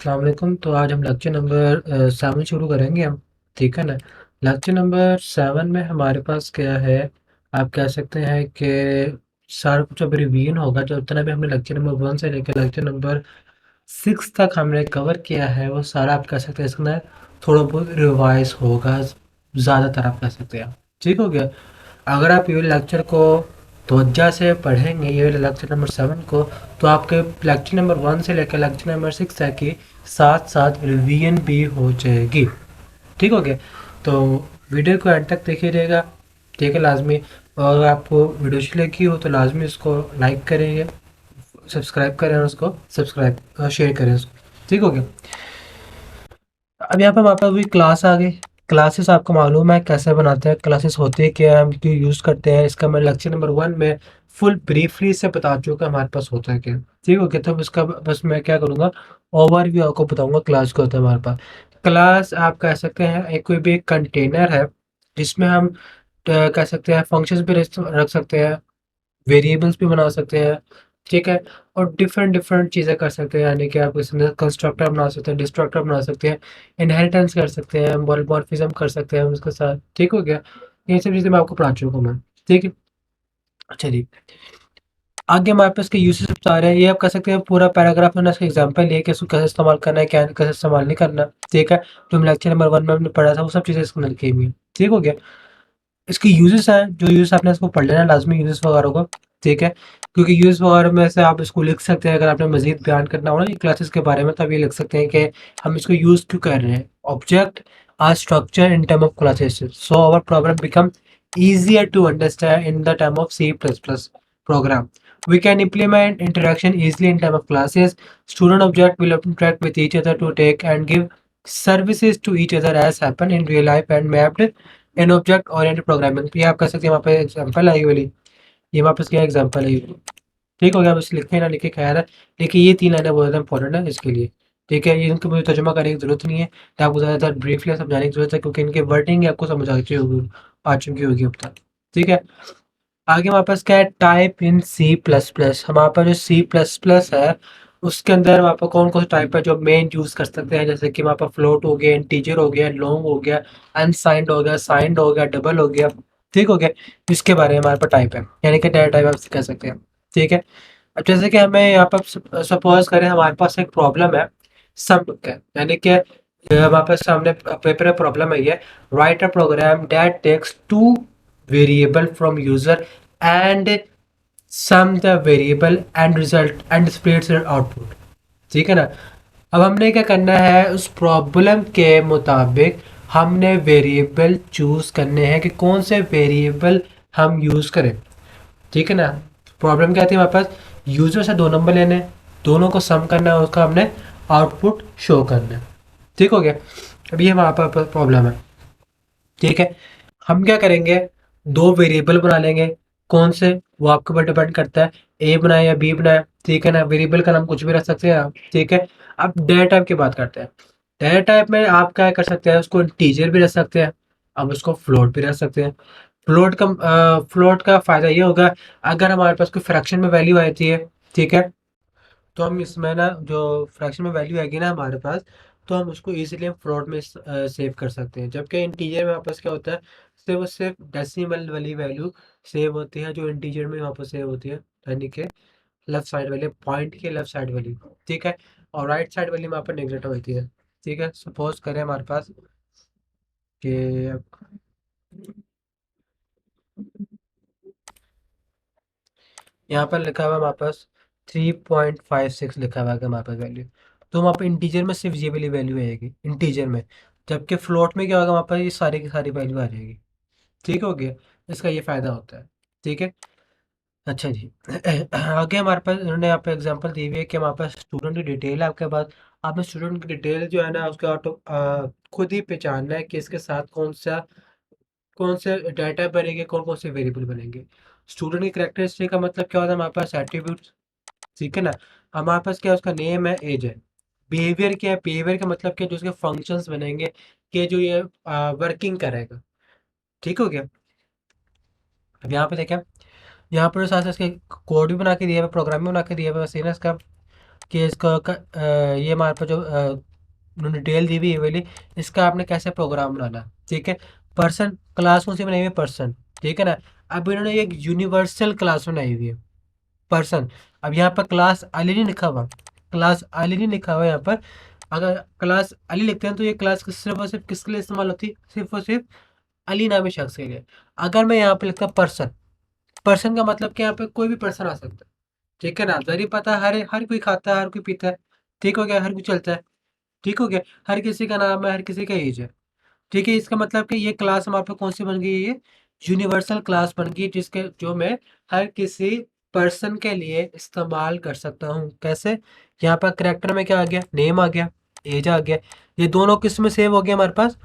अस्सलाम वालेकुम। तो आज हम लेक्चर नंबर 7 शुरू करेंगे हम, ठीक है ना? लेक्चर नंबर 7 में हमारे पास क्या है, आप कह सकते हैं कि सारा कुछ अब रिवीजन होगा। जो जितना भी हमने लेक्चर नंबर 1 से लेकर लेक्चर नंबर 6 तक हमने कवर किया है, वो सारा आप कह सकते हैं इसके अंदर थोड़ा बहुत रिवाइज होगा, ज़्यादातर आप कह सकते हैं। ठीक हो गया? अगर आप ये लेक्चर को तवज्जो से पढ़ेंगे, ये लेक्चर नंबर 7 को, तो आपके लेक्चर नंबर 1 से लेकर लेक्चर नंबर 6 तक की साथ साथ रिवीजन भी हो जाएगी। ठीक हो गया? तो वीडियो को एंड तक देखिए रहेगा, ठीक है, लाजमी। और अगर आपको वीडियो अच्छी लगी हो तो लाजमी उसको लाइक करेंगे, सब्सक्राइब करें और उसको सब्सक्राइब शेयर करें उसको। ठीक हो गया? अब यहाँ पे हमारे पास भी क्लास आ गई। क्लासेस आपको मालूम है कैसे बनाते हैं, क्लासेस होती है क्या, हम क्यों यूज़ करते हैं, इसका मैं लेक्चर नंबर 1 में फुल ब्रीफली से बता चुका हमारे पास होता है क्या। ठीक हो गया? तो इसका बस मैं क्या करूँगा, ओवरव्यू आपको बताऊँगा क्लास क्या होता है हमारे पास। क्लास आप कह सकते हैं एक कोई भी एक कंटेनर है, जिसमें हम कह सकते हैं फंक्शंस भी रख सकते हैं, वेरिएबल्स भी बना सकते हैं, ठीक है? और डिफरेंट डिफरेंट चीज़ें कर सकते हैं, यानी कि आप इसके अंदर कंस्ट्रक्टर बना सकते हैं, डिस्ट्रक्टर बना सकते हैं, इनहेरिटेंस कर सकते हैं, पॉलीमॉर्फिज्म कर सकते हैं उसके साथ। ठीक हो गया? ये सब चीज़ें मैं आपको पढ़ा चुका हूँ मैं। ठीक है? चलिए, आगे हमारे पास इसके यूसेज बता रहे हैं। ये आप कह सकते हैं पूरा पैराग्राफ मैंने इसका एग्जांपल लिया कि इसको कैसे इस्तेमाल करना है, क्या कैसे इस्तेमाल नहीं करना। ठीक है? जो हम लेक्चर नंबर 1 में हमने पढ़ा था, वो सब चीज़ें इसके अंदर लिखी हुई हैं। ठीक हो गया? इसके यूज़ेस हैं, जो यूज़ आपने इसको पढ़ लेना है लाज़मी यूज़ेस वगैरह को, ठीक है? क्योंकि यूज़ेस वगैरह में से आप इसको लिख सकते हैं, अगर आपने मज़ीद बयान करना हो ना ये क्लासेस के बारे में, तब ये लिख सकते हैं कि हम इसको यूज़ क्यों कर रहे हैं। Object are structure in term of classes, so our program become easier to understand in the term of C++ program. We can implement interaction easily in terms of classes. Student object will interact with each other to take and give services to each other as happen in real life and mapped in object oriented programming. तो ये आप कह सकते हैं वहाँ पे example I वाली, ये वापस क्या एग्जांपल है ये। ठीक हो गया? बस लिखे ना लिखे खैर है, लेकिन ये 3 लाइनें बहुत ज़्यादा इंपॉर्टेंट है इसके लिए। ठीक है? ये इनको मुझे तर्जुमा करने की ज़रूरत नहीं है, तो आपको ज़्यादातर ब्रीफली समझाने की ज़रूरत है, क्योंकि इनकी वर्डिंग आपको समझ आ चुकी होगी अब तक। ठीक है? आगे हमारे पास क्या है, टाइप इन C++। हमारे पास जो C++ है, उसके अंदर वहाँ पर कौन-कौन से टाइप है जो मेन यूज़ कर सकते हैं, जैसे कि वहाँ पर फ्लोट हो गया, इंटीजर हो गया, लॉन्ग हो गया, अनसाइंड हो गया, साइंड हो गया, डबल हो गया। ठीक हो गया? इसके बारे में हमारे पास टाइप है, यानी कि डाटा टाइप आप कह सकते हैं। ठीक है? अब जैसे कि हमें यहाँ पर सपोज़ करें हमारे पास एक प्रॉब्लम है सम का, यानी कि हमारे पास सामने पेपर में प्रॉब्लम है ये, write a program that takes 2 variable from user and sum the variable and result and displays output. ठीक है ना? अब हमने क्या करना है, उस प्रॉब्लम के मुताबिक हमने वेरिएबल चूज करने हैं कि कौन से वेरिएबल हम यूज करें। ठीक है ना? प्रॉब्लम क्या थी हमारे पास, यूजर से 2 नंबर लेने हैं, दोनों को सम करना है, उसका हमने आउटपुट शो करना है। ठीक हो गया? अब ये हमारे पास प्रॉब्लम है। ठीक है? हम क्या करेंगे, 2 वेरिएबल बना लेंगे। कौन से, वो आपके ऊपर डिपेंड करता है, ए बनाए या बी बनाए। ठीक है ना? वेरिएबल का नाम कुछ भी रख सकते हैं आप। ठीक है? अब डेटा टाइप की बात करते हैं। डेटा टाइप में आप क्या कर सकते हैं, उसको इंटीजर भी रख सकते हैं, अब उसको फ्लोट भी रख सकते हैं। फ्लोट का फ़ायदा ये होगा, अगर हमारे पास कोई फ्रैक्शन में वैल्यू आती है, ठीक है? तो हम इसमें ना जो फ्रैक्शन में वैल्यू आएगी ना हमारे पास, तो हम उसको इजीली हम फ्लोट में सेव कर सकते हैं। जबकि इंटीजर में वापस क्या होता है, सिर्फ और सिर्फ डेसिमल वाली वैल्यू सेव होती है, जो इंटीजर में वापस सेव होती है, यानी कि लेफ्ट साइड वाले पॉइंट के लेफ्ट साइड वाली। ठीक है? और राइट साइड वाली वहाँ पर नेगलेक्ट होती है। ठीक है? सपोज करें हमारे पास कि यहाँ पर लिखा हुआ है हमारे पास 3.56 लिखा हुआ है हमारे पास वैल्यू, तो वहाँ पर इंटीजर में सिर्फ ये वाली वैल्यू आएगी इंटीजर में, जबकि फ्लोट में क्या होगा, वहाँ पर ये सारी की सारी वैल्यू आ जाएगी। ठीक हो गया? इसका ये फ़ायदा होता है। ठीक है? अच्छा जी। आगे हमारे पास इन्होंने यहाँ पे एग्जांपल दी हुई है कि हमारे पास स्टूडेंट की डिटेल है आपके पास। आपने स्टूडेंट की डिटेल जो है ना, उसका खुद ही पहचानना है कि इसके साथ कौन से डाटा बनेंगे, कौन कौन से वेरिएबल बनेंगे। स्टूडेंट की कैरेक्टरिस्टिक का मतलब क्या होता है, हमारे पास एट्रीब्यूट्स। ठीक है ना? हमारे पास क्या है, उसका नेम है, एज है। बिहेवियर क्या है, बिहेवियर का मतलब क्या है, जो उसके फंक्शंस बनेंगे, कि जो ये वर्किंग करेगा। ठीक हो गया? अब यहाँ पे देखें, यहाँ पर साथ साथ इसके कोड भी बना के दिया हुआ है, प्रोग्राम भी बना के दिया हुआ है, वैसे ही ना इसका कि ये हमारे पास जो उन्होंने डिटेल दी हुई है वाली, इसका आपने कैसे प्रोग्राम बनाना है, ठीक है। पर्सन क्लास कौन सी बनाई हुई है, पर्सन, ठीक है ना। अब इन्होंने एक यूनिवर्सल क्लास बनाई हुई है, पर्सन। अब यहाँ पर क्लास अली नहीं लिखा हुआ, क्लास अली नहीं लिखा हुआ यहाँ पर। अगर क्लास अली लिखते हैं तो ये क्लास सिर्फ और सिर्फ किसके लिए इस्तेमाल होती है, सिर्फ और सिर्फ अली नामी शख्स के लिए। अगर मैं यहाँ पे लिखता पर्सन, पर्सन का मतलब कि यहाँ पे कोई भी पर्सन आ सकता है, ठीक है ना। जरिए पता है, हर हर कोई खाता है, हर कोई पीता है, ठीक हो गया, हर कोई चलता है, ठीक हो गया। हर किसी का नाम है, हर किसी का एज है, ठीक है। इसका मतलब कि ये क्लास हमारे पे कौन सी बन गई है, ये यूनिवर्सल क्लास बन गई, जिसके जो मैं हर किसी पर्सन के लिए इस्तेमाल कर सकता हूँ। कैसे, यहाँ पर करेक्टर में क्या आ गया, नेम आ गया, एज आ गया। ये दोनों किस में सेव हो गया हमारे पास,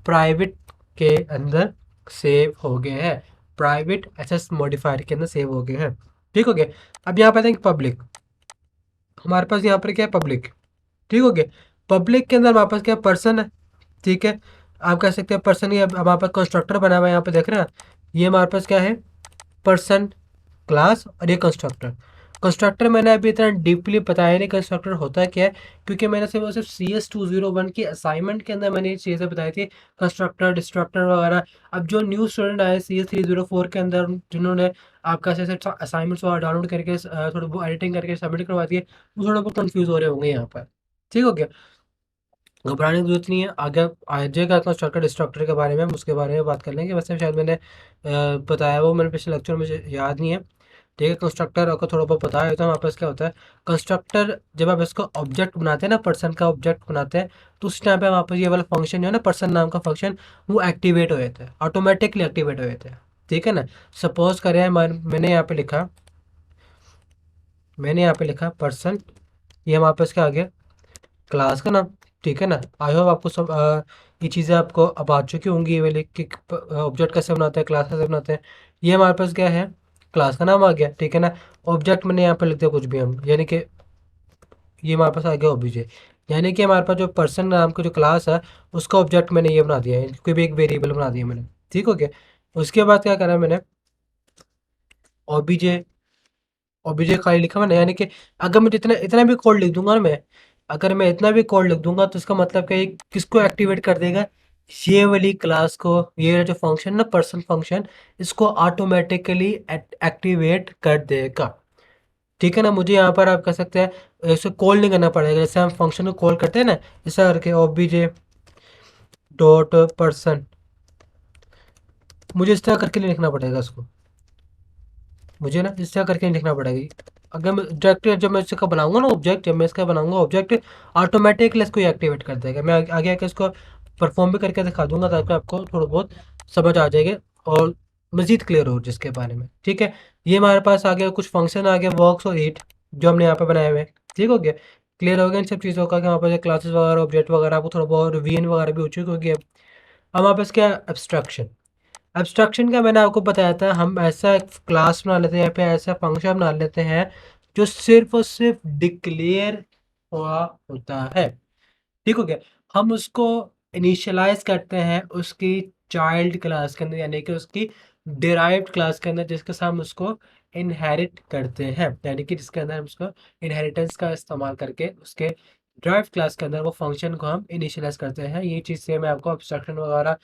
प्राइवेट के अंदर सेव हो गए हैं, प्राइवेट एसेस मॉडिफायर के अंदर सेव हो गए हैं, ठीक हो गया। अब यहाँ पर देखें पब्लिक, हमारे पास यहाँ पर क्या है, पब्लिक, ठीक हो गया। पब्लिक के अंदर हमारे पास क्या पर्सन है, ठीक है। आप कह सकते हैं पर्सन, ये हमारे पास कंस्ट्रक्टर बना हुआ है, यहाँ पे देख रहे हैं, ये हमारे पास क्या है, पर्सन क्लास, और ये कंस्ट्रक्टर। कंस्ट्रक्टर मैंने अभी इतना डीपली बताया नहीं कंस्ट्रक्टर होता क्या है, क्योंकि मैंने सिर्फ CS201 की असाइनमेंट के अंदर मैंने ये चीज़ें बताई थी, कंस्ट्रक्टर डिस्ट्रक्टर वगैरह। अब जो न्यू स्टूडेंट आए CS304 के अंदर, जिन्होंने आपका से असाइनमेंट्स वगैरह डाउनलोड करके थोड़ा बहुत एडिटिंग करके सबमिट करवा दिए, वो थोड़ा बहुत कंफ्यूज हो रहे होंगे यहाँ पर, ठीक हो गया। घबराने की जरूरत नहीं है, आगे आ जाएगा कंस्ट्रक्टर डिस्ट्रक्टर के बारे में, हम उसके बारे में बात कर लेंगे। वैसे शायद मैंने बताया, वो मैंने पिछले लेक्चर में, मुझे याद नहीं है, ठीक है। कंस्ट्रक्टर आपको थोड़ा बहुत बताया होता है, वहाँ पर क्या होता है, कंस्ट्रक्टर जब आप इसको ऑब्जेक्ट बनाते हैं ना, पर्सन का ऑब्जेक्ट बनाते हैं, तो उस टाइम पे वहाँ पर ये वाला फंक्शन जो है ना, पर्सन नाम का फंक्शन, वो एक्टिवेट हो जाता है, ऑटोमेटिकली एक्टिवेट हो जाता है, ठीक है ना। सपोज करें मैंने यहाँ पे लिखा, पर्सन, ये हमारे पास क्या आ गया, क्लास का नाम, ठीक है ना। आई होप आपको सब ये चीज़ें आपको अब आ चुकी होंगी, ये वाले कि ऑब्जेक्ट कैसे बनाते हैं, क्लास कैसे बनाते हैं। ये हमारे पास क्या है, क्लास का नाम आ गया, ठीक है ना। ऑब्जेक्ट मैंने यहाँ पे लिख दिया कुछ भी हम, यानी कि ये हमारे पास आ गया ऑब्जेक्ट, यानी कि हमारे पास जो पर्सन नाम का जो क्लास है, उसका ऑब्जेक्ट मैंने ये बना दिया है, कोई भी एक वेरिएबल बना दिया मैंने, ठीक हो गया। उसके बाद क्या करा मैंने, ऑब्जेक्ट, ऑब्जेक्ट खाली लिखा मैंने, यानी कि अगर मैं इतना इतना भी कोड लिख दूंगा ना मैं, अगर मैं इतना भी कोड लिख दूंगा तो इसका मतलब क्या है, किसको एक्टिवेट कर देगा, ये वाली क्लास को, ये जो फंक्शन ना, पर्सन फंक्शन, इसको ऑटोमेटिकली एक्टिवेट कर देगा, ठीक है ना। मुझे यहाँ पर आप कह सकते हैं इसे कॉल नहीं करना पड़ेगा, जैसे हम फंक्शन को कॉल करते हैं ना, ऐसा करके ऑब्जेक्ट डॉट पर्सन, मुझे इस तरह करके नहीं लिखना पड़ेगा इसको, मुझे ना इस तरह करके नहीं लिखना पड़ेगा। अगर मैं डायरेक्ट जब मैं इसका बनाऊंगा ना ऑब्जेक्ट, जब मैं इसका बनाऊंगा ऑब्जेक्ट, ऑटोमेटिकली इसको एक्टिवेट कर देगा। मैं आगे आके इसको परफॉर्म भी करके दिखा दूंगा, ताकि आपको थोड़ा बहुत समझ आ जाएगा और मजीद क्लियर हो जिसके बारे में, ठीक है। ये हमारे पास आ गया, कुछ फंक्शन आ गया, वर्क्स और ईट, जो हमने यहाँ पे बनाए हुए हैं, ठीक हो गया। क्लियर हो गया इन सब चीज़ों का, कि हमारे पास क्लासेस वगैरह, ऑब्जेक्ट वगैरह, आपको थोड़ा बहुत रिवीजन वगैरह भी हो चुकी होगी। अब हमारे पास क्या, एब्स्ट्रक्शन। एब्स्ट्रक्शन का मैंने आपको बताया था, हम ऐसा क्लास बना लेते हैं या फिर ऐसा फंक्शन बना लेते हैं जो सिर्फ और सिर्फ डिक्लेयर हुआ होता है, ठीक हो गया। हम उसको इनिशियलाइज करते हैं उसकी चाइल्ड क्लास के अंदर, यानी कि उसकी डिराइव्ड क्लास के अंदर, जिसके साथ हम उसको इनहेरिट करते हैं, यानी कि जिसके अंदर हम उसको इनहेरिटेंस का इस्तेमाल करके उसके ड्राइव क्लास के अंदर वो फंक्शन को हम इनिशियलाइज करते हैं। ये चीज़ से मैं आपको एब्स्ट्रक्शन वगैरह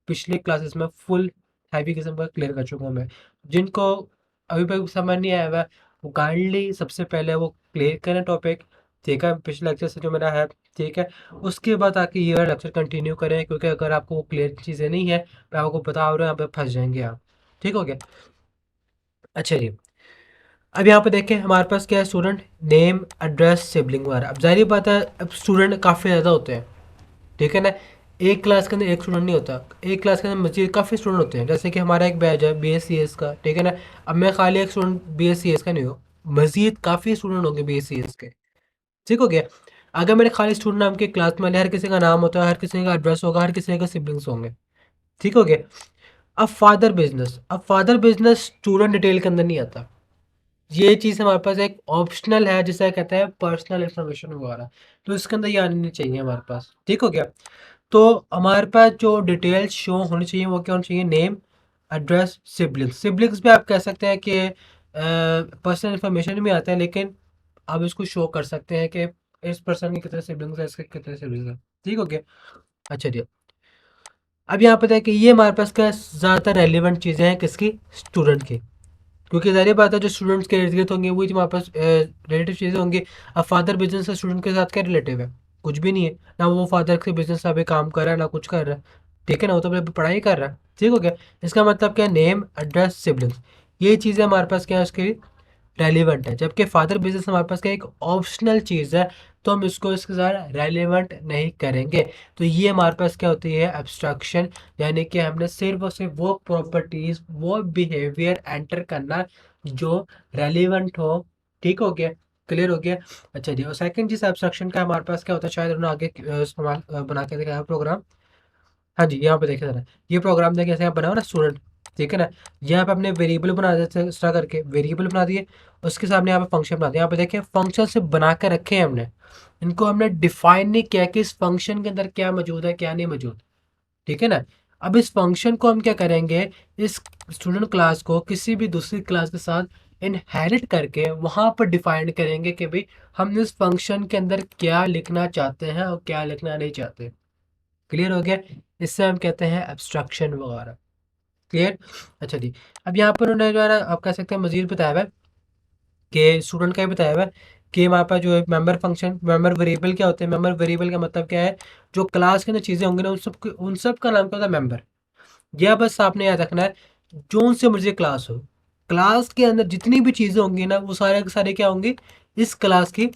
पिछले क्लासेस में फुल हैवी किस्म का क्लियर कर चुका हूँ मैं। जिनको अभी तक समझ नहीं आया हुआ, वो काइंडली सबसे पहले वो क्लियर करें टॉपिक, ठीक है, पिछले लेक्चर से जो मेरा है, ठीक है। उसके बाद आके ये वाला लेक्चर कंटिन्यू करें, क्योंकि अगर आपको वो क्लियर चीज़ें नहीं है, मैं आपको बता रहा हूँ, यहाँ पे फंस जाएंगे आप, ठीक हो गया। अच्छा जी, अब यहाँ पे देखें हमारे पास क्या है, स्टूडेंट नेम, एड्रेस, सिबलिंग वगैरह। अब जाहिर बात है, अब स्टूडेंट काफ़ी ज़्यादा होते हैं, ठीक है ना। एक क्लास के अंदर एक स्टूडेंट नहीं होता, एक क्लास के अंदर मजीद काफ़ी स्टूडेंट होते हैं। जैसे कि हमारा एक बैच है BScs का, ठीक है ना। अब मैं खाली एक स्टूडेंट BScs का नहीं हूँ, मजीद काफ़ी स्टूडेंट होंगे BScs के, ठीक हो गया। अगर मेरे खाली स्टूडेंट नाम की क्लास में हर किसी का नाम होता है, हर किसी का एड्रेस होगा, हर किसी के सिबलिंग्स होंगे, ठीक हो गया। अब फादर बिजनेस स्टूडेंट डिटेल के अंदर नहीं आता, ये चीज़ हमारे पास एक ऑप्शनल है, जिसे कहते हैं पर्सनल इंफॉर्मेशन वगैरह, तो इसके अंदर ये आनी नहीं चाहिए हमारे पास, ठीक हो गया। तो हमारे पास जो डिटेल्स शो होनी चाहिए वो क्या होनी चाहिए, नेम, एड्रेस, सिबलिंग्स। सिबलिंग्स भी आप कह सकते हैं कि पर्सनल इंफॉर्मेशन में आता है, लेकिन आप इसको शो कर सकते हैं कि इस पर्सन के कितने सिबलिंग्स है, इसके कितने सिबलिंग्स है। ठीक हो गया। अच्छा जी, अब यहाँ पे देखिए ये हमारे पास क्या ज़्यादातर रेलिवेंट चीज़ें हैं किसकी, स्टूडेंट की। क्योंकि ज़ाहिर बात है जो स्टूडेंट्स के इर्द गिर्द होंगे वही हमारे पास रिलेटिव चीज़ें होंगी। अब फादर बिजनेस से स्टूडेंट के साथ क्या रिलेटिव है, कुछ भी नहीं है ना। वो फादर के बिजनेस से अभी काम कर रहा है ना कुछ कर रहा है, ठीक है ना, वो तो अभी पढ़ाई कर रहा है। ठीक हो गया। इसका मतलब क्या, नेम एड्रेस सिबलिंग्स, ये चीज़ें हमारे पास क्या है उसकी रेलिवेंट है। जबकि फादर बिजनेस हमारे पास क्या एक ऑप्शनल चीज़ है, तो हम इसको इसके साथ रेलिवेंट नहीं करेंगे। तो ये हमारे पास क्या होती है, एब्स्ट्रैक्शन, यानी कि हमने सिर्फ और सिर्फ वो प्रॉपर्टीज वो बिहेवियर एंटर करना जो रेलिवेंट हो। ठीक हो गया, क्लियर हो गया। अच्छा जी, और सेकंड चीज़ एब्स्ट्रैक्शन का हमारे पास क्या होता है, शायद उन्होंने आगे इस्तेमाल बना के दिखाया प्रोग्राम। हाँ जी, यहाँ पे देखिए ज़रा, ये प्रोग्राम देखिए ऐसे यहाँ बना हुआ ना स्टूडेंट, ठीक है ना। यहाँ पे अपने वेरिएबल बना देते हैं, इस तरह करके वेरिएबल बना दिए, उसके सामने यहाँ पे फंक्शन बना दिया। यहाँ पे देखिए फंक्शन से बना के रखे हैं हमने, इनको हमने डिफाइन नहीं किया कि इस फंक्शन के अंदर क्या मौजूद है क्या नहीं मौजूद, ठीक है ना। अब इस फंक्शन को हम क्या करेंगे, इस स्टूडेंट क्लास को किसी भी दूसरी क्लास के साथ इनहेरिट करके वहाँ पर डिफाइन करेंगे कि भाई हम इस फंक्शन के अंदर क्या लिखना चाहते हैं और क्या लिखना नहीं चाहते। क्लियर हो गया। इससे हम कहते हैं एब्स्ट्रैक्शन वगैरह। क्लियर। अच्छा जी, अब यहाँ पर उन्होंने जो है ना आप कह सकते हैं मजीद बताया हुआ है कि स्टूडेंट का ही बताया हुआ है कि हमारे पास जो है मेंबर फंक्शन, मेंबर वेरिएबल क्या होते हैं। मेंबर वेरिएबल का मतलब क्या है, जो क्लास के अंदर चीज़ें होंगी ना उन सब का नाम क्या होता है, मेंबर। यह बस आपने याद रखना है, जो उनसे मर्जी क्लास हो, क्लास के अंदर जितनी भी चीज़ें होंगी ना वो सारे के सारे क्या होंगी, इस क्लास की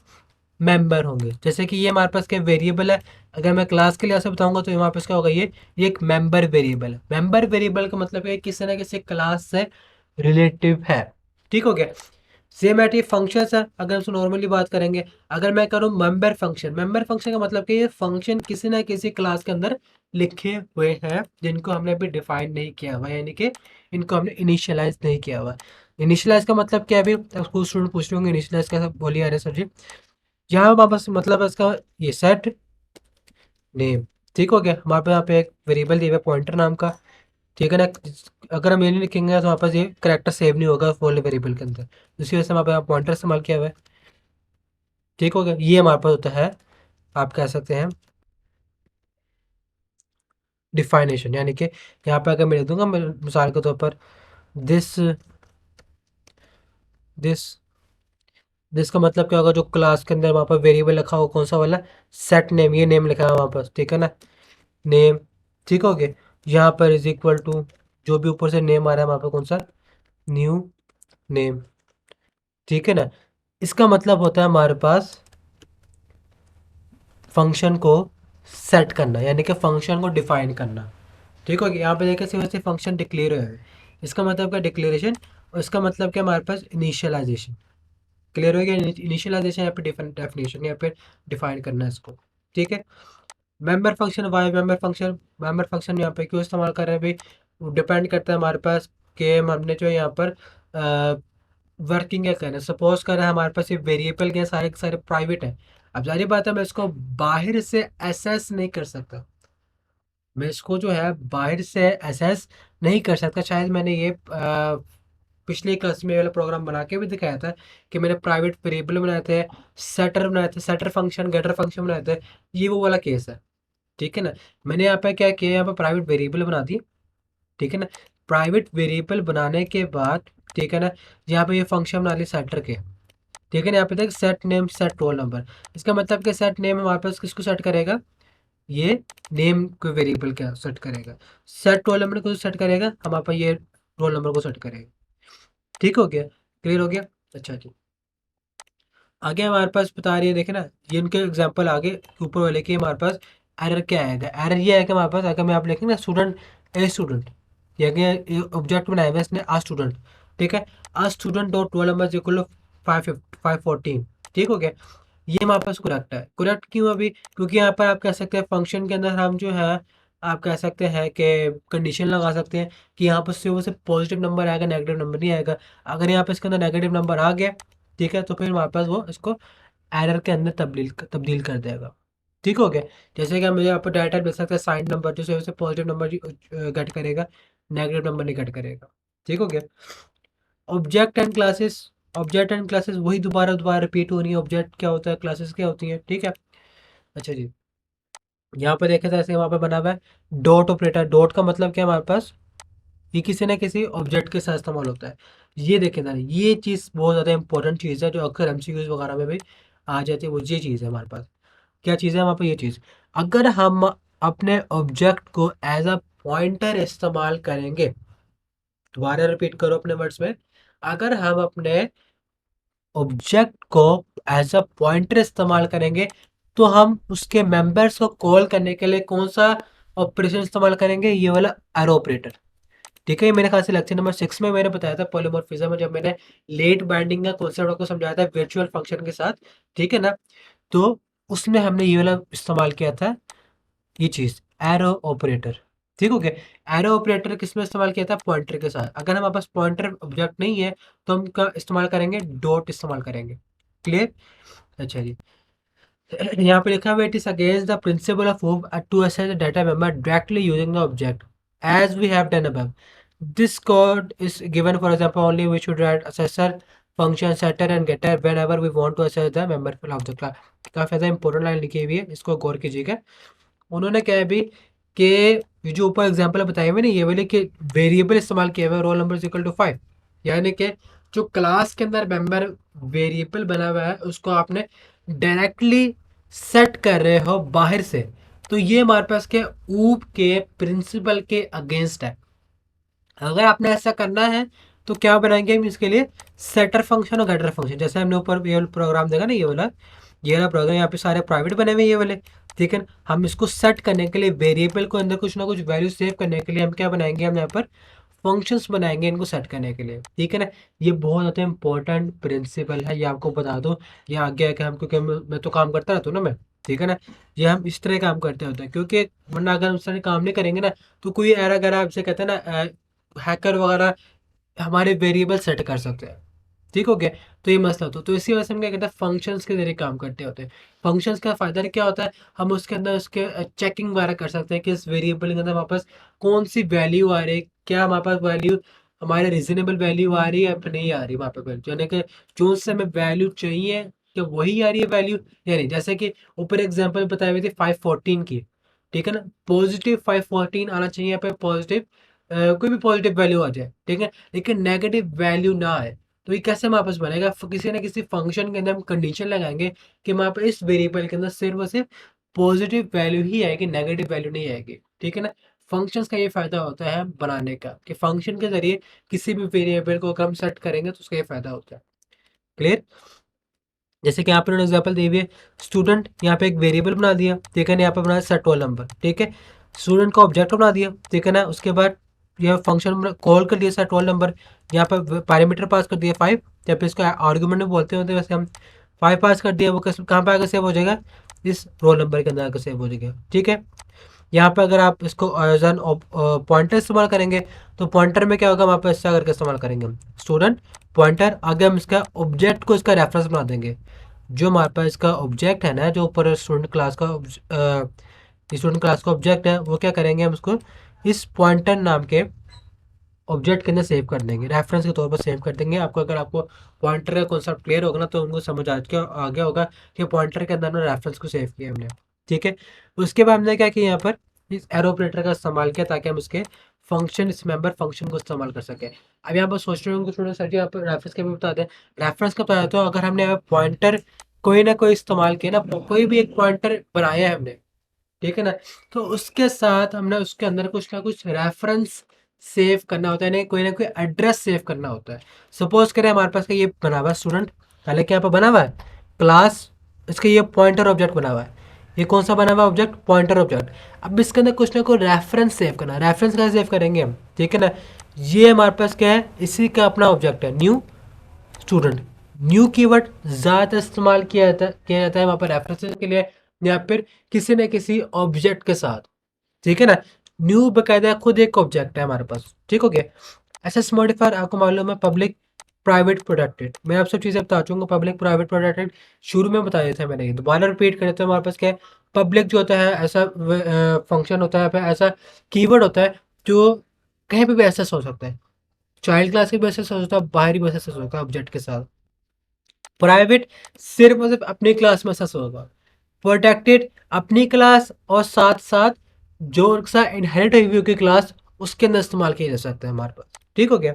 मेंबर होंगे। जैसे कि ये हमारे पास क्या वेरिएबल है, अगर मैं क्लास के लिए ऐसे बताऊंगा तो हमारे पास क्या होगा, ये एक मेंबर वेरिएबल है। मेंबर वेरिएबल का मतलब है किसी ना किसी क्लास से रिलेटिव है। ठीक हो गया। सेम एट ये फंक्शन है, अगर हम नॉर्मली बात करेंगे, अगर मैं करूँ मेंबर फंक्शन, मेंबर फंक्शन का मतलब कि ये फंक्शन किसी ना किसी क्लास के अंदर लिखे हुए हैं जिनको हमने अभी डिफाइन नहीं किया हुआ, यानी कि इनको हमने इनिशियलाइज नहीं किया हुआ। इनिशियलाइज का मतलब क्या है, अभी कुछ स्टूडेंट पूछ रहे होंगे इनिशियलाइज कैसे, बोलिए अरे सर जी। यहाँ वापस मतलब है इसका, ये सेट नेम। ठीक हो गया। हमारे पास यहाँ पे एक वेरिएबल दिया हुआ है पॉइंटर नाम का, ठीक है ना। अगर हम ये नहीं लिखेंगे तो हमारे पास ये करेक्टर सेव नहीं होगा फुल वेरिएबल के अंदर, इसी वजह से हमारे पास पॉइंटर इस्तेमाल किया हुआ है। ठीक हो गया। ये हमारे पास होता है, आप कह सकते हैं डिफाइनेशन, यानी कि यहाँ पे अगर मैं लिख दूंगा, मैं मिसाल के तौर पर दिस दिस दिस का मतलब क्या होगा, जो क्लास के अंदर वहाँ पर वेरिएबल लिखा होगा कौन सा वाला, सेट नेम, ये नेम लिखा है वहाँ पर, ठीक है ना, नेम। ठीक हो गया। यहाँ पर इज इक्वल टू जो भी ऊपर से नेम आ रहा है वहाँ पर कौन सा, न्यू नेम। ठीक है ना। इसका मतलब होता है हमारे पास फंक्शन को सेट करना, यानी कि फंक्शन को डिफाइन करना। ठीक हो गया। यहाँ पे देखिए सिर्फ सिर्फ फंक्शन डिक्लेयर है, इसका मतलब क्या डिक्लेरेशन, और इसका मतलब क्या हमारे पास इनिशियलाइजेशन। क्लियर हो गया। इनिशियलाइजेशन यहाँ पे डेफिनेशन यहाँ पे डिफाइन करना है इसको। ठीक है। Member function, why member function, member function यहाँ पे क्यों इस्तेमाल कर रहे हैं भाई, डिपेंड करता है हमारे पास कि हमने जो यहाँ पर वर्किंग क्या करना है। सपोज कर रहा है हमारे पास ये वेरिएबल के सारे के सारे प्राइवेट है। अब जाहिर बात है मैं इसको बाहर से एसेस नहीं कर सकता, मैं इसको जो है बाहर से एसेस नहीं कर सकता। शायद मैंने ये पिछले क्लास में वाला प्रोग्राम बना के भी दिखाया था कि मैंने प्राइवेट वेरिएबल बनाए थे, सेटर बनाए थे, सेटर फंक्शन गेटर फंक्शन बनाए थे। ये वो वाला केस है। ठीक है ना। मैंने यहाँ पे क्या किया, यहाँ पे प्राइवेट वेरिएबल बना दिए। ठीक है ना। प्राइवेट वेरिएबल बनाने के बाद, ठीक है ना, यहाँ पे ये फंक्शन बना लिया सेटर के। ठीक है ना। यहाँ पे देख set name set roll number, इसका मतलब कि सेट नेम हमारे पास किसको सेट करेगा, ये नेम को वेरिएबल क्या सेट करेगा, सेट रोल नंबर को सेट करेगा, हमारे पास ये रोल नंबर को सेट करेगा। ठीक हो गया, क्लियर हो गया। अच्छा जी, आगे हमारे पास बता रही है देखे ना, ये इनके एग्जांपल आगे ऊपर वाले की हमारे पास एरर क्या आएगा। एरर ये है कि हमारे पास अगर मैं आप लिखेंगे ना स्टूडेंट ए स्टूडेंट, ये ऑब्जेक्ट बनाया हुआ है इसने आ स्टूडेंट। ठीक है। A student dot roll number equal 514। ठीक हो गया। ये हमारे पास करेक्ट है। करेक्ट क्यों अभी, क्योंकि यहाँ पर आप कह सकते हैं फंक्शन के अंदर हम जो है आप कह सकते हैं कि कंडीशन लगा सकते हैं कि यहाँ पर सिर्फ पॉजिटिव नंबर आएगा, नेगेटिव नंबर नहीं आएगा। अगर यहाँ पे इसके अंदर नेगेटिव नंबर आ गया, ठीक है, तो फिर हमारे पास वो इसको एरर के अंदर तब्दील कर देगा। ठीक हो गया। जैसे कि हम मुझे यहाँ पर डाटा मिल सकता है साइन नंबर, जो से पॉजिटिव नंबर गेट करेगा, नेगेटिव नंबर नहीं गेट करेगा। ठीक हो गया। Object and classes, object and classes वही दोबारा दोबारा रिपीट हो रही है, ऑब्जेक्ट क्या होता है, क्लासेस क्या होती हैं, ठीक है। अच्छा जी, यहाँ पे देखे तो ऐसे वहाँ पे बना हुआ है डॉट ऑपरेटर। डॉट का मतलब क्या है हमारे पास, ये किसी ना किसी ऑब्जेक्ट के साथ इस्तेमाल होता है। ये देखें ना, ये चीज़ बहुत ज़्यादा इंपॉर्टेंट चीज़ है जो अक्सर एमसीक्यूज वगैरह में भी आ जाती है, वो ये चीज़ है हमारे पास। क्या चीज़ है वहाँ पे, ये चीज़। अगर हम अपने ऑब्जेक्ट को एज अ पॉइंटर इस्तेमाल करेंगे, दोबारा रिपीट करो अपने वर्ड्स में, अगर हम अपने ऑब्जेक्ट को एज अ पॉइंटर इस्तेमाल करेंगे तो हम उसके मेंबर्स को कॉल करने के लिए कौन सा ऑपरेशन इस्तेमाल करेंगे, ये वाला एरो ऑपरेटर। ठीक है, ये मेरे ख्याल से लेक्चर नंबर 6 में मैंने बताया था पॉलीमॉर्फिज्म में, जब मैंने लेट बाइंडिंग का कॉन्सेप्ट आपको समझाया था वर्चुअल फंक्शन के साथ, ठीक है ना। तो उसमें हमने ये वाला इस्तेमाल किया था, ये चीज़, एरो ऑपरेटर। ठीक हो गया। एरो ऑपरेटर किस में इस्तेमाल किया था, पॉइंटर के साथ। अगर हमारे पास पॉइंटर ऑब्जेक्ट नहीं है तो हम क्या इस्तेमाल करेंगे, डॉट इस्तेमाल करेंगे। क्लियर। अच्छा जी, यहाँ पे लिखा हुआ, it is against the principle of move to access the data member directly using the object as we have done above. This code is given for example only we should write accessor function setter and getter whenever we want to access the member of the class. काफी ज्यादा important line लिखी हुई है, इसको गौर कीजिएगा। उन्होंने क्या है भी कि ये जो ऊपर एग्जांपल बताए हुए ना, ये वाले कि वेरिएबल इस्तेमाल किया हुआ है, roll number is equal to 5, यानी कि जो क्लास के अंदर मेंबर वेरिएबल बना हुआ है उसको आपने डायरेक्टली सेट कर रहे हो बाहर से, तो ये हमारे पास के ऊप के प्रिंसिपल के अगेंस्ट है। अगर आपने ऐसा करना है तो क्या बनाएंगे हम इसके लिए, सेटर फंक्शन और गेटर फंक्शन। जैसे हमने ऊपर ये प्रोग्राम देखा ना, ये वाला प्रोग्राम, यहाँ पे सारे प्राइवेट बने हुए हैं ये वाले, ठीक है। हम इसको सेट करने के लिए वेरिएबल को अंदर कुछ ना कुछ वैल्यू सेव करने के लिए हम क्या बनाएंगे, हम यहाँ पर फंक्शंस बनाएंगे इनको सेट करने के लिए, ठीक है ना। ये बहुत ज़्यादा इंपॉर्टेंट प्रिंसिपल है, ये आपको बता दो। ये आगे आके हम, क्योंकि मैं तो काम करता रहता हूँ ना मैं, ठीक है ना। ये हम इस तरह काम करते होते हैं, क्योंकि वरना अगर हम इस तरह काम नहीं करेंगे ना, तो कोई एरर अगर आपसे कहते हैं ना, हैकर वगैरह हमारे वेरिएबल सेट कर सकते हैं। ठीक हो गया। तो ये मसला होता है, तो इसी वजह से हम क्या कहते हैं, फंक्शंस के जरिए काम करते होते हैं। फंक्शंस का फायदा क्या होता है, हम उसके अंदर उसके चेकिंग वगैरह कर सकते हैं कि इस वेरिएबल के अंदर वापस कौन सी वैल्यू आ रही है, क्या हमारे पास वैल्यू हमारे रिजनेबल वैल्यू आ रही है या नहीं आ रही वहाँ पे वैल्यू, यानी कि जो से हमें वैल्यू चाहिए क्या वही आ रही है वैल्यू या नहीं। जैसे कि ऊपर एग्जाम्पल बताई हुई थी 514 की, ठीक है ना। पॉजिटिव 514 आना चाहिए यहाँ पे, पॉजिटिव कोई भी पॉजिटिव वैल्यू आ जाए, ठीक है, लेकिन नेगेटिव वैल्यू ना आए। तो ये कैसे वापस बनेगा, किसी ना किसी फंक्शन के अंदर हम कंडीशन लगाएंगे कि वहाँ पे इस वेरिएबल के अंदर सिर्फ और सिर्फ पॉजिटिव वैल्यू ही आएगी, नेगेटिव वैल्यू नहीं आएगी, ठीक है ना। फंक्शंस का ये फायदा होता है बनाने का, कि फंक्शन के जरिए किसी भी वेरिएबल को अगर हम सेट करेंगे तो उसका ये फायदा होता है। क्लियर। जैसे कि यहाँ पे उन्होंने एग्जाम्पल दी हुई है, स्टूडेंट, यहाँ पे एक वेरिएबल बना दिया, ठीक है ना, यहाँ पे बनाया सेट रोल नंबर, ठीक है। स्टूडेंट का ऑब्जेक्ट बना दिया, ठीक है ना। उसके बाद यह फंक्शन कॉल कर दिया सेट रोल नंबर, यहाँ पर पैरामीटर पास कर दिया 5, या फिर इसको आर्गुमेंट में बोलते होते हैं वैसे हम। 5 पास कर दिया, वो कहाँ पे आगे सेव हो जाएगा, इस रोल नंबर के अंदर आगे सेव हो जाएगा, ठीक है। यहाँ पे अगर आप इसको एज एन पॉइंटर इस्तेमाल करेंगे, तो पॉइंटर में क्या होगा, वहाँ पे ऐसा करके इस्तेमाल करेंगे हम, स्टूडेंट पॉइंटर, आगे हम इसका ऑब्जेक्ट को इसका रेफरेंस बना देंगे। जो हमारे पास इसका ऑब्जेक्ट है ना, जो ऊपर स्टूडेंट क्लास का ऑब्जेक्ट है, वो क्या करेंगे, हम उसको इस पॉइंटर नाम के ऑब्जेक्ट के अंदर सेव कर देंगे, रेफरेंस के तौर पर सेव कर देंगे। आपको अगर आपको पॉइंटर का कॉन्सेप्ट क्लियर होगा ना, तो उनको समझ आ गया होगा कि पॉइंटर के अंदर ना रेफरेंस को सेव किया हमने, ठीक है। उसके बाद हमने क्या किया, यहाँ पर इस एरो ऑपरेटर का इस्तेमाल किया ताकि हम इसके फंक्शन, इस मेंबर फंक्शन को इस्तेमाल कर सकें। अब यहाँ पर सोच रहे होंगे थोड़ा सर जी, आप रेफरेंस के भी बता दें। रेफरेंस का बता देते हो, अगर हमने पॉइंटर कोई ना कोई इस्तेमाल किया ना, कोई भी एक पॉइंटर बनाया है हमने, ठीक है ना, तो उसके साथ हमने उसके अंदर कुछ ना कुछ रेफरेंस सेव करना होता है, नहीं कोई ना कोई एड्रेस सेव करना होता है। सपोज करें हमारे पास का ये बना हुआ है स्टूडेंट, पहले क्या यहाँ पर बना हुआ है क्लास, इसका ये पॉइंटर ऑब्जेक्ट बना हुआ है। ये कौन सा बना हुआ ऑब्जेक्ट, पॉइंटर ऑब्जेक्ट। अब इसके अंदर कुछ ना कुछ रेफरेंस सेव करना है, रेफरेंस कैसे सेव करेंगे हम, ठीक है ना। ये हमारे पास क्या है, इसी का अपना ऑब्जेक्ट है, न्यू स्टूडेंट। न्यू कीवर्ड ज़्यादा इस्तेमाल किया जाता है वहाँ पर रेफरेंसेस के लिए, या फिर किसी न किसी ऑब्जेक्ट के साथ, ठीक है ना। न्यू बकायदा खुद एक ऑब्जेक्ट है हमारे पास, ठीक हो गया। एसएस मॉडिफायर आपको मालूम है, पब्लिक प्राइवेट प्रोटेक्टेड। मैं आप सब चीज़ें बता चुका, पब्लिक प्राइवेट प्रोटेक्टेड शुरू में बता दिया था मैंने, ये दोबारा रिपीट करें तो हमारे पास क्या है, पब्लिक जो होता है ऐसा फंक्शन होता है, फिर ऐसा कीवर्ड होता है जो कहीं पे भी एक्सेस हो सकता है, चाइल्ड क्लास की भी एक्सेस हो सकता है, बाहरी भी एक्सेस हो सकता है ऑब्जेक्ट के साथ, प्राइवेट सिर्फ और सिर्फ अपनी क्लास में सक्सेस होगा। प्रोटेक्टेड अपनी क्लास और साथ साथ जो उसका इनहेरिट हुई हुई की क्लास उसके अंदर इस्तेमाल किया जा सकता है हमारे पास। ठीक हो गया।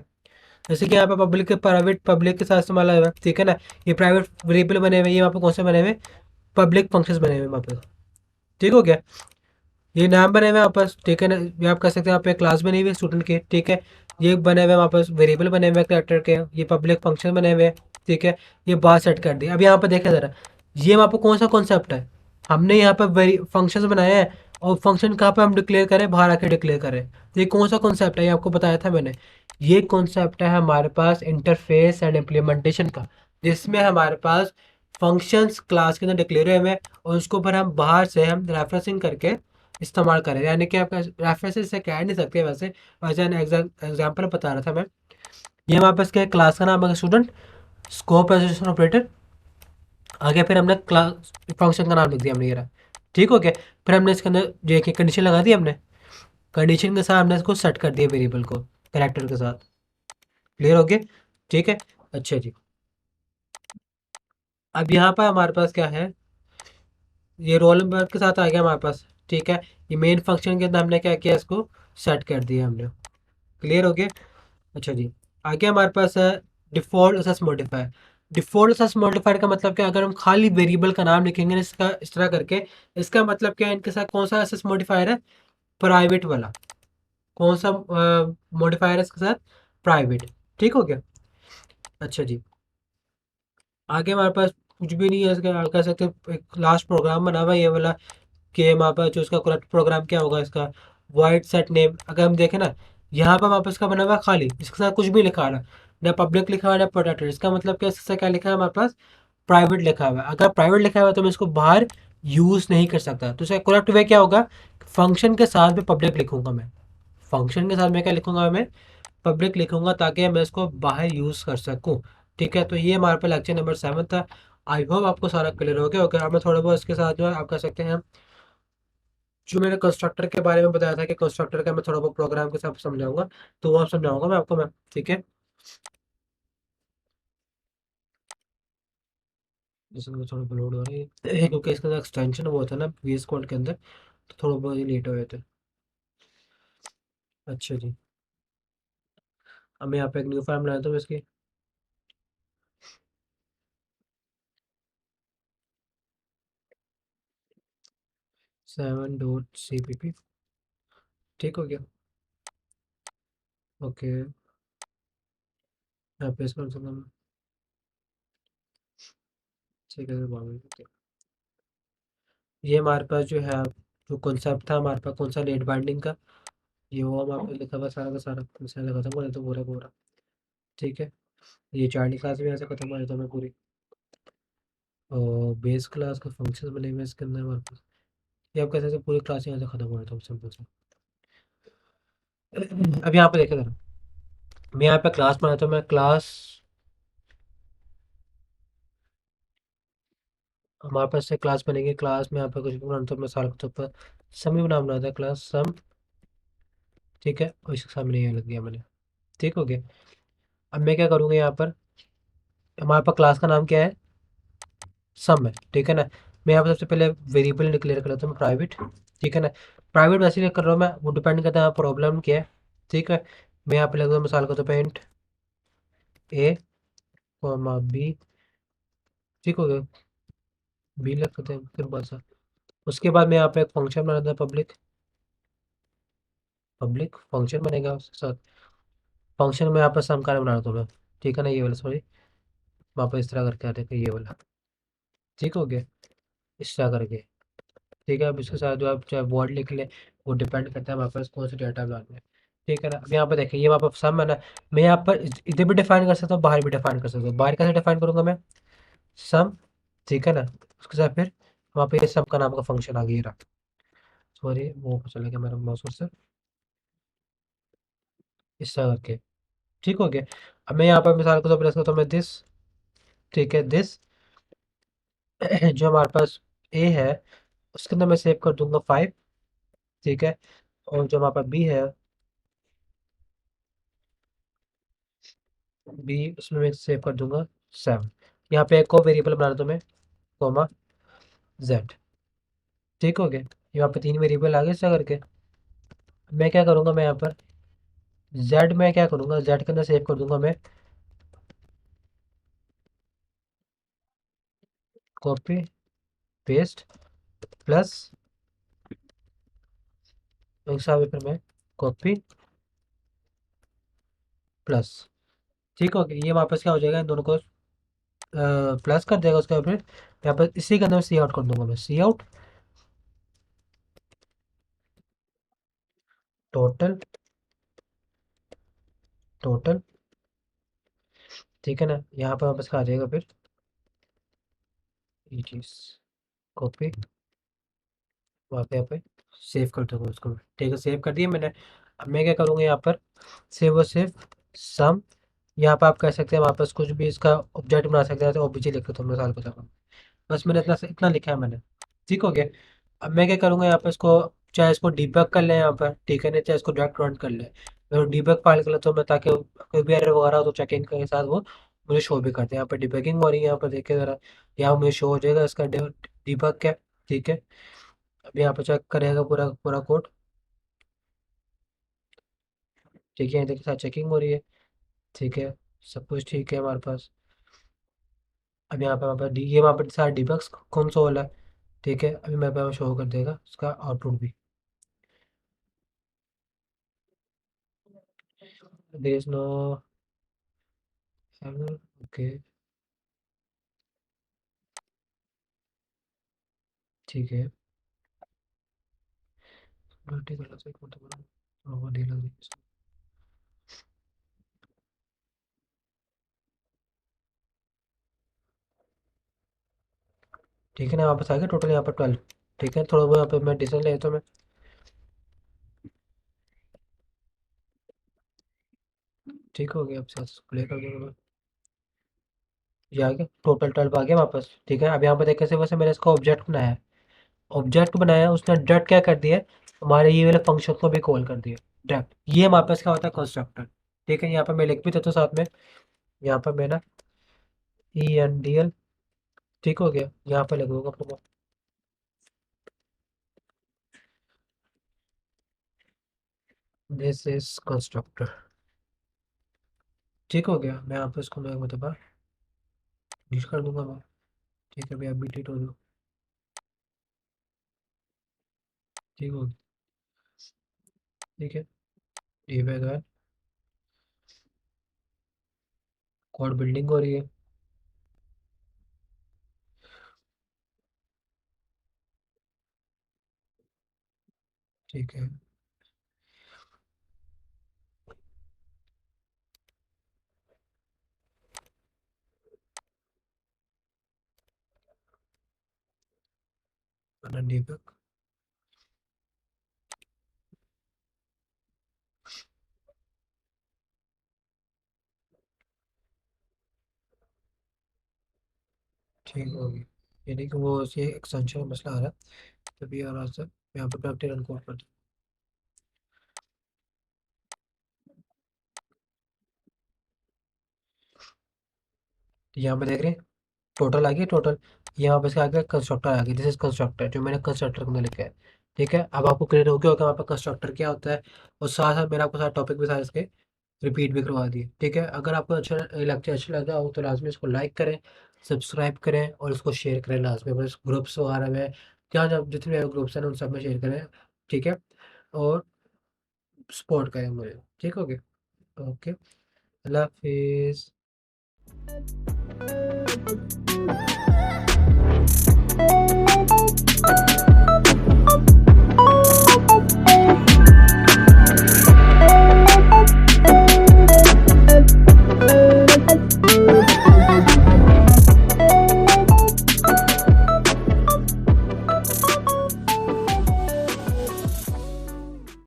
जैसे कि यहाँ पे पब्लिक के प्राइवेट पब्लिक के साथ इस्तेमाल हुआ है, ठीक है ना। ये प्राइवेट वेरिएबल बने हुए हैं, ये वहाँ पे कौन से बने हुए, पब्लिक फंक्शंस बने हुए हैं वहाँ पे। ठीक हो गया। ये नाम बने हुए हैं वापस, ठीक है ना। ये आप कर सकते हैं, यहाँ पे क्लास बनी हुई है स्टूडेंट की, ठीक है। ये बने हुए हैं वापस वेरिएबल बने हुए हैं कैरेक्टर के, ये पब्लिक फंक्शन बने हुए हैं, ठीक है। ये बाहर सेट कर दिया। अब यहाँ पे देखें ज़रा, ये वहाँ पे कौन सा कॉन्सेप्ट है, हमने यहाँ पे वेरी फंक्शंस बनाए हैं, और फंक्शन कहाँ पे हम डिक्लेयर करें, बाहर आके डिक्लेयर करें। तो ये कौन सा कॉन्सेप्ट है, ये आपको बताया था मैंने। ये कॉन्सेप्ट है हमारे पास इंटरफेस एंड इम्प्लीमेंटेशन का, जिसमें हमारे पास फंक्शंस क्लास के अंदर डिक्लेयर हुए हैं, और उसको ऊपर हम बाहर से हम रेफरेंसिंग करके इस्तेमाल करें। यानी कि आप रेफरेंसेस से कह नहीं सकते वैसे, वैसे एग्जाम्पल बता रहा था मैं। ये हमारे पास क्या है, क्लास का नाम है स्टूडेंट, स्कोप एसोसिएशन ऑपरेटर, आगे फिर हमने क्लास फंक्शन का नाम लिख दिया हमने, ये रहा। ठीक हो गया। फिर हमने इसके अंदर जो एक कंडीशन लगा दी हमने, कंडीशन के साथ हमने इसको सेट कर दिया वेरिएबल को कैरेक्टर के साथ। क्लियर हो गया। ठीक है। अच्छा जी। अब यहाँ पर हमारे पास क्या है, ये रोल नंबर के साथ आ गया हमारे पास, ठीक है। ये मेन फंक्शन के अंदर हमने क्या किया, इसको सेट कर दिया हमने। क्लियर हो गया। अच्छा जी। आगे हमारे पास है default assess modifier. Default assess modifier का मतलब क्या, अगर हम खाली वेरिएबल का नाम लिखेंगे ना इसका इस तरह करके, इसका मतलब क्या है, इनके साथ कौन सा असेस मॉडिफायर है, प्राइवेट वाला। कौन सा मॉडिफायर है इसके साथ, प्राइवेट। ठीक हो गया। अच्छा जी। आगे हमारे पास कुछ भी नहीं है इसका, कह सकते हैं एक लास्ट प्रोग्राम बना हुआ है ये वाला, कि हमारे पास जो इसका करेक्ट प्रोग्राम क्या होगा इसका, वाइड सेट नेम। अगर हम देखें ना, यहाँ पर वापस का बना हुआ है खाली, इसके साथ कुछ भी लिखा रहा, ना पब्लिक लिखा हुआ है ना प्रोटेक्टेड। इसका मतलब क्या, इसके साथ क्या लिखा है हमारे पास, प्राइवेट लिखा हुआ है। अगर प्राइवेट लिखा हुआ है तो मैं इसको बाहर यूज़ नहीं कर सकता। तो इसका करेक्ट वे क्या होगा, फंक्शन के साथ में पब्लिक लिखूंगा मैं। फंक्शन के साथ मैं क्या लिखूंगा, मैं पब्लिक लिखूंगा, ताकि मैं इसको बाहर यूज़ कर सकूं। ठीक है। तो ये हमारे पास लेक्चर नंबर 7 था। आई होप आपको सारा क्लियर हो गया। अगर आप थोड़ा बहुत इसके साथ जो है आप कर सकते हैं, जो मैंने कंस्ट्रक्टर के बारे में बताया था कि कंस्ट्रक्टर का मैं थोड़ा बहुत प्रोग्राम के साथ समझाऊंगा, तो वो आप समझाऊंगा मैं आपको, मैं। ठीक है। इसमें थोड़ा लोड हो रही है क्योंकि इसका एक्सटेंशन वो होता है ना वीएस कोड के अंदर, तो थोड़ा बहुत लेट हो गए थे। अच्छा जी। अब मैं यहाँ पे एक न्यू फाइल बनाता हूँ इसकी। 7.cpp। ठीक हो गया। ओके। यहाँ पे इसको ठीक है, ये हमारे पास जो है, जो कॉन्सेप्ट था हमारे पास कौन सा, नेट बाइंडिंग का, ये वो हमारे पास लिखा हुआ सारा का सारा, मिसाइल खत्म हो रहा तो पूरा पूरा। ठीक है। ये चार्ली क्लास भी ऐसे खत्म हो रहा था मैं पूरी, और बेस क्लास का फंक्शन बने हुए हैं इसके अंदर हमारे पास। ये आप कैसे पूरी क्लास यहाँ से खत्म हो रहा था सिंपल से। अब यहाँ पे देखे जरा, मैं यहाँ पे क्लास बनाता हूँ, मैं क्लास, हमारे पास से क्लास बनेगी, क्लास में यहाँ पे कुछ भी बनाता हूँ मैं, सारा कुछ ऊपर सम ही नाम बनाता है, क्लास सम। ठीक है। और इसके सामने ये लग दिया मैंने। ठीक हो गया। अब मैं क्या करूँगा, यहाँ पर हमारे पास क्लास का नाम क्या है, सम है, ठीक है ना। मैं यहाँ पर सबसे पहले वेरिएबल डिक्लेयर कर लेता हूँ प्राइवेट। ठीक है ना। प्राइवेट वैसे ही कर रहा हूँ मैं, वो डिपेंड करता है प्रॉब्लम क्या है। ठीक है। मैं यहाँ पे लग दूँ मिसाल का तो पेंट ए बी। ठीक हो गया। बी लग सकते हैं सिंपल सा। उसके बाद मैं यहाँ पे एक फंक्शन बनाता हूँ, पब्लिक, पब्लिक फंक्शन बनेगा उसके साथ। फंक्शन में यहाँ पर सम का बना दूँ मैं। ठीक है ना, ये वाला सॉरी, वहाँ पर इस तरह करके आते हैं ये वाला। ठीक हो गया। इस तरह करके। ठीक है। अब इसके साथ जो आप चाहे वर्ड लिख लें, वो डिपेंड करता है हमारे पास कौन सा डेटा डालना है। ठीक है ना। अब यहाँ पर देखिए, ये वहाँ पर सम है ना, मैं यहाँ पर इधर भी डिफाइन कर सकता हूँ, बाहर भी डिफाइन कर सकता हूँ। बाहर कैसे डिफाइन करूँगा मैं, सम, ठीक है ना। उसके साथ फिर वहाँ पे ये सम का नाम का फंक्शन आ गया, ये रहा। सॉरी वो चला गया मेरा माउस से, इस तरह करके। ठीक हो गया। अब मैं यहाँ पर मिसाल को तो प्रेस करता हूँ मैं दिस, ठीक है, दिस जो हमारे पास ए है, उसके अंदर मैं सेव कर दूंगा 5। ठीक है। और जो हमारे पास बी है, बी उसमें मैं सेव कर दूंगा 7। यहाँ पे एक और वेरिएबल बना दो मैं, कॉमा जेड। ठीक हो गया, यहाँ पे 3 वेरिएबल आ गए ऐसा करके। मैं क्या करूँगा, मैं यहाँ पर जेड में क्या करूँगा, जेड के अंदर सेव कर दूंगा मैं, कॉपी पेस्ट प्लस, एक साथ फिर मैं कॉपी प्लस। ठीक हो गया, ये वापस क्या हो जाएगा, इन दोनों को प्लस कर देगा, उसके बाद फिर यहाँ पर इसी के अंदर सी आउट कर दूंगा मैं, सी आउट टोटल, टोटल। ठीक है ना, यहाँ पर वापस क्या आ जाएगा फिर, ये चीज़ कॉपी, वहाँ पे यहाँ पे सेव कर दूंगा उसको। ठीक है, सेव कर दिया मैंने। अब मैं क्या करूँगा यहाँ पर, सेव और सेव सम, यहाँ पर आप कह सकते हैं वापस कुछ भी इसका ऑब्जेक्ट बना सकते हैं, तो ओबीजे लिख देता हूँ मैं, साल को तक। बस मैंने इतना इतना लिखा है मैंने। ठीक हो गया। अब मैं क्या करूँगा यहाँ पे इसको, चाहे इसको डीबग कर लें यहाँ पर, ठीक है ना, चाहे इसको डायरेक्ट रन कर लें। मैं डीबग फाइल कर लेता हूँ मैं, ताकि कोई भी एरर वगैरह हो तो चेकिंग के साथ वो मुझे शो भी करते हैं। यहाँ पर डिबगिंग हो रही है, यहाँ पर देखिए ज़रा, यहाँ मुझे शो हो जाएगा इसका डीबग क्या। ठीक है, अब यहाँ पर चेक करेगा पूरा पूरा कोड। ठीक है, देखिए साथ चेकिंग हो रही है। ठीक है, सब कुछ ठीक है हमारे पास। अब यहाँ पर हमारे पास ये वहाँ पर सारा डीबग्स कंसोल है। ठीक है, अभी मेरे पास शो कर देगा उसका आउटपुट भी। There is no error, okay. ठीक है, ठीक है, एक मिनट वो नहीं लग रही इसको। ठीक है ना, वापस आ गया टोटल यहाँ पर 12। ठीक है, थोड़ा बहुत यहाँ पे मैं डिसीजन ले लेता हूँ मैं। ठीक हो गया, अब से प्ले कर दूंगा मैं। ये आ गया टोटल 12 आ गया वापस। ठीक है, अब यहाँ पर देख कैसे वैसे मैंने इसका ऑब्जेक्ट बनाया है। ऑब्जेक्ट बनाया, उसने डायरेक्ट क्या कर दिया है, हमारे ये वाले फंक्शन को भी कॉल कर दिया डायरेक्ट। ये हमारे पास क्या होता है, कंस्ट्रक्टर। ठीक है, यहाँ पर मैं लिख भी देता हूँ साथ में, यहाँ पर मैं ना ई एन डी एल। ठीक हो गया, यहाँ पर लिख दूंगा अपना, दिस इज कंस्ट्रक्टर। ठीक हो गया, मैं यहाँ पर इसको मैं मतलब डिलीट कर दूंगा मैं। ठीक है भैया, अभी डिलीट हो दो। ठीक हो गया। ठीक है, ये है, कोड बिल्डिंग हो रही है। ठीक है, debug। ठीक हो गई, यानी कि वो ये एक्सटेंशन का मसला आ रहा है, तभी आ रहा है सर। यहाँ पे प्रैक्टिस रन कोड कर, यहाँ पे देख रहे हैं टोटल आ गया टोटल। यहाँ पे इसका आ गया कंस्ट्रक्टर आ गया, दिस इज कंस्ट्रक्टर, जो मैंने कंस्ट्रक्टर को लिखा है। ठीक है, अब आपको क्लियर हो गया होगा वहाँ पर कंस्ट्रक्टर क्या होता है। और साथ साथ मैंने आपको सारे टॉपिक भी सारे इसके रिपीट भी करवा दिए। ठीक है, अगर आपको अच्छा लेक्चर अच्छा लगा हो तो लाजमी इसको लाइक करें, सब्सक्राइब करें और इसको शेयर करें लाजमी, बस ग्रुप्स वगैरह में, जहाँ जहाँ जितने ग्रुप्स हैं उन सब में शेयर करें। ठीक है, और सपोर्ट करें मुझे। ठीक हो गया, ओके, अल्लाह हाफिज़।